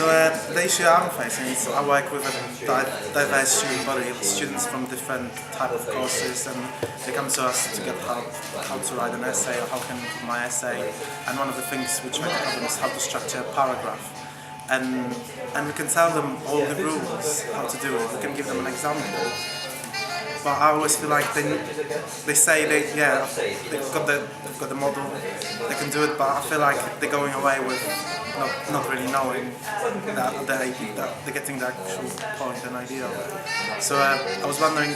So the issue I'm facing is I work with a diverse student body of students from different type of courses, and they come to us to get how to write an essay or how can I improve my essay. And one of the things we try to help them is how to structure a paragraph. And we can tell them all the rules, how to do it. We can give them an example. But I always feel like they say they've got the model, they can do it, but I feel like they're going away with not really knowing that they're getting the actual point and idea of it. So I was wondering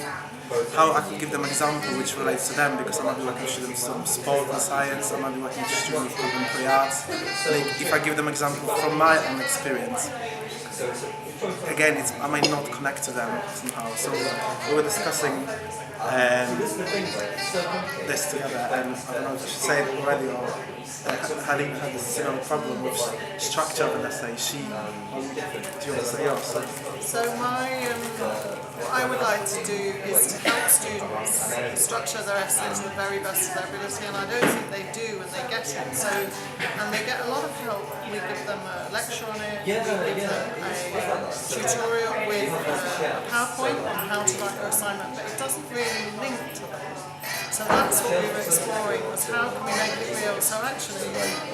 how I could give them an example which relates to them, because I might be working with students from sport and science, I might be working with students from contemporary arts. Like, if I give them an example from my own experience, again, I might not connect to them somehow. So we were discussing this together, and I don't know if I should say it already, or Halim had a similar problem with structure of an essay. Do you want to say yours? So what I would like to do is to help students structure their essays to the very best of their ability, and I don't think they do when they get it. So, and they get a lot of help. We give them a lecture on it, we give them a tutorial with a PowerPoint on how to write their assignment, but it doesn't really link to that. So that's what we were exploring, was how can we make it real. So actually,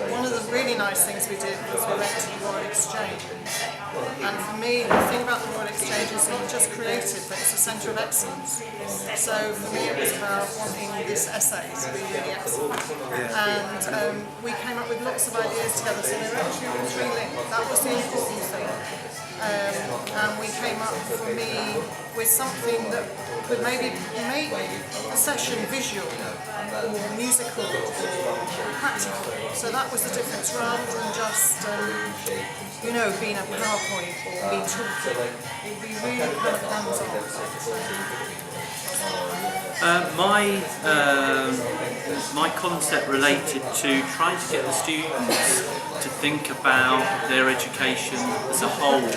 one of the really nice things we did was we went to the Royal Exchange. And for me, the thing about the Royal Exchange is not just creative, but it's a centre of excellence. So for me, it was about wanting this essay to be really excellent. And we came up with lots of ideas together, so they were actually all three linked. That was the important thing. And we came up, for me, with something that could maybe make the session visual or musical or practical. So that was the difference, rather than just being a PowerPoint or being talking. It would be really kind of hands-on. My concept related to trying to get the students to think about their education as a whole.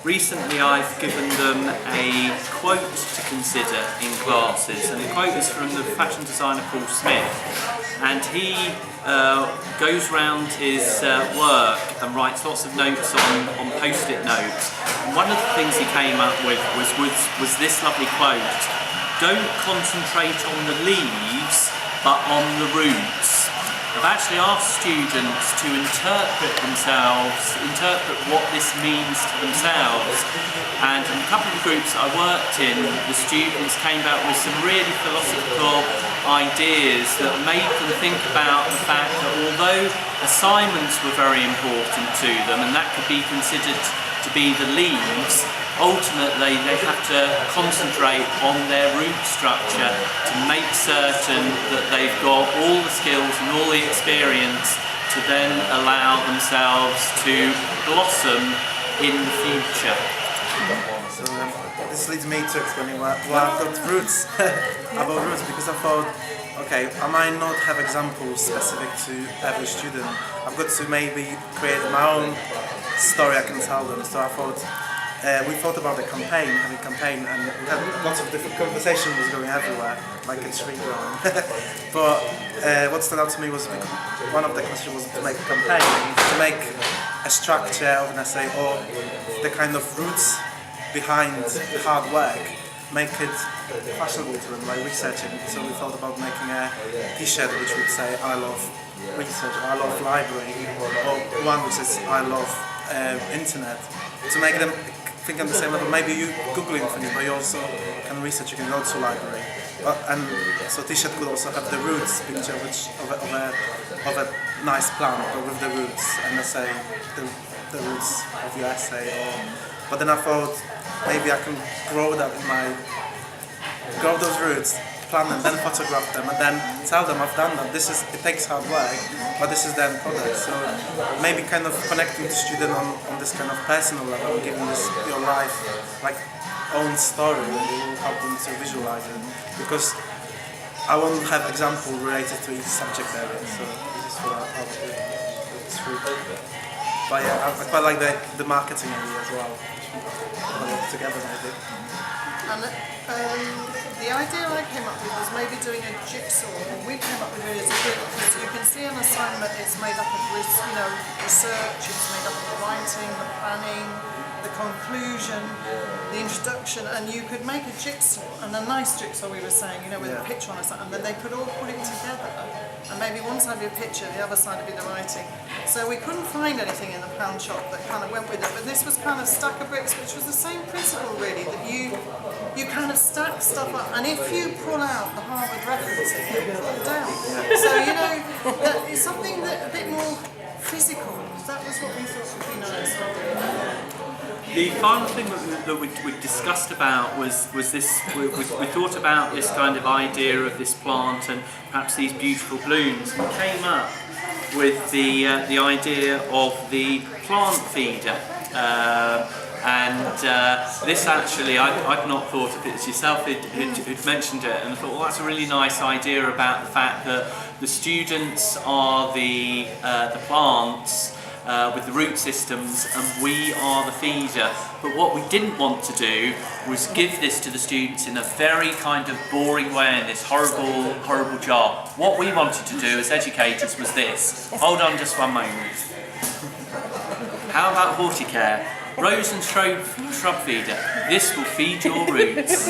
Recently I've given them a quote to consider in classes, and the quote is from the fashion designer Paul Smith, and he goes round his work and writes lots of notes on post-it notes. And one of the things he came up with was this lovely quote: "Don't concentrate on the leaves, but on the roots." I've actually asked students to interpret what this means to themselves, and in a couple of the groups I worked in, the students came back with some really philosophical ideas that made them think about the fact that although assignments were very important to them, and that could be considered to be the leaves, ultimately they have to concentrate on their root structure to make certain that they've got all the skills and all the experience to then allow themselves to blossom in the future. So this leads me to explaining why I've got roots, about roots, because I thought, okay, I might not have examples specific to every student. I've got to maybe create my own story I can tell them. So I thought, we thought about having a campaign, and we had lots of different conversations was going everywhere, like a tree growing. But what stood out to me was one of the questions was to make a campaign, to make a structure of an essay, or the kind of roots behind the hard work, make it fashionable to them, like researching. So we thought about making a t-shirt which would say "I love research," or "I love library," or one which says "I love internet," to make them think on the same level. Maybe you Googling things, but you also can research, you can go to a library. And so t-shirt could also have the roots picture of a nice plant, but with the roots, and let's say the roots of your essay. But then I thought maybe I can grow those roots, plant them, then photograph them, and then tell them I've done that. It takes hard work, but this is the end product. So maybe kind of connecting the student on this kind of personal level, giving this your life, like own story, and it will help them to visualize it. Because I won't have example related to each subject area. So this is what I'll do. But yeah, I quite like the marketing idea as well. Put it all together maybe. And the idea I came up with was maybe doing a jigsaw. We came up with it as a group because you can see an assignment, it's made up of research, it's made up of the writing, the planning, the conclusion, the introduction, and you could make a jigsaw, and a nice jigsaw we were saying, with a picture on it, and then they could all put it together. And maybe one side would be a picture, the other side would be the writing. So we couldn't find anything in the pound shop that kind of went with it, but this was kind of stack of bricks, which was the same principle really, that you kind of stack stuff up, and if you pull out the Harvard referencing, it will pull down. So that it's something that a bit more physical. That was what we thought would be nice. The final thing that we discussed about was this. We thought about this kind of idea of this plant and perhaps these beautiful blooms. We came up with the idea of the plant feeder. This actually, I'd not thought of it. It's yourself who'd mentioned it, and I thought, well, that's a really nice idea about the fact that the students are the plants with the root systems, and we are the feeder. But what we didn't want to do was give this to the students in a very kind of boring way in this horrible jar. What we wanted to do as educators was this. Hold on just one moment. How about Horticare? Rose and shrub feeder. This will feed your roots.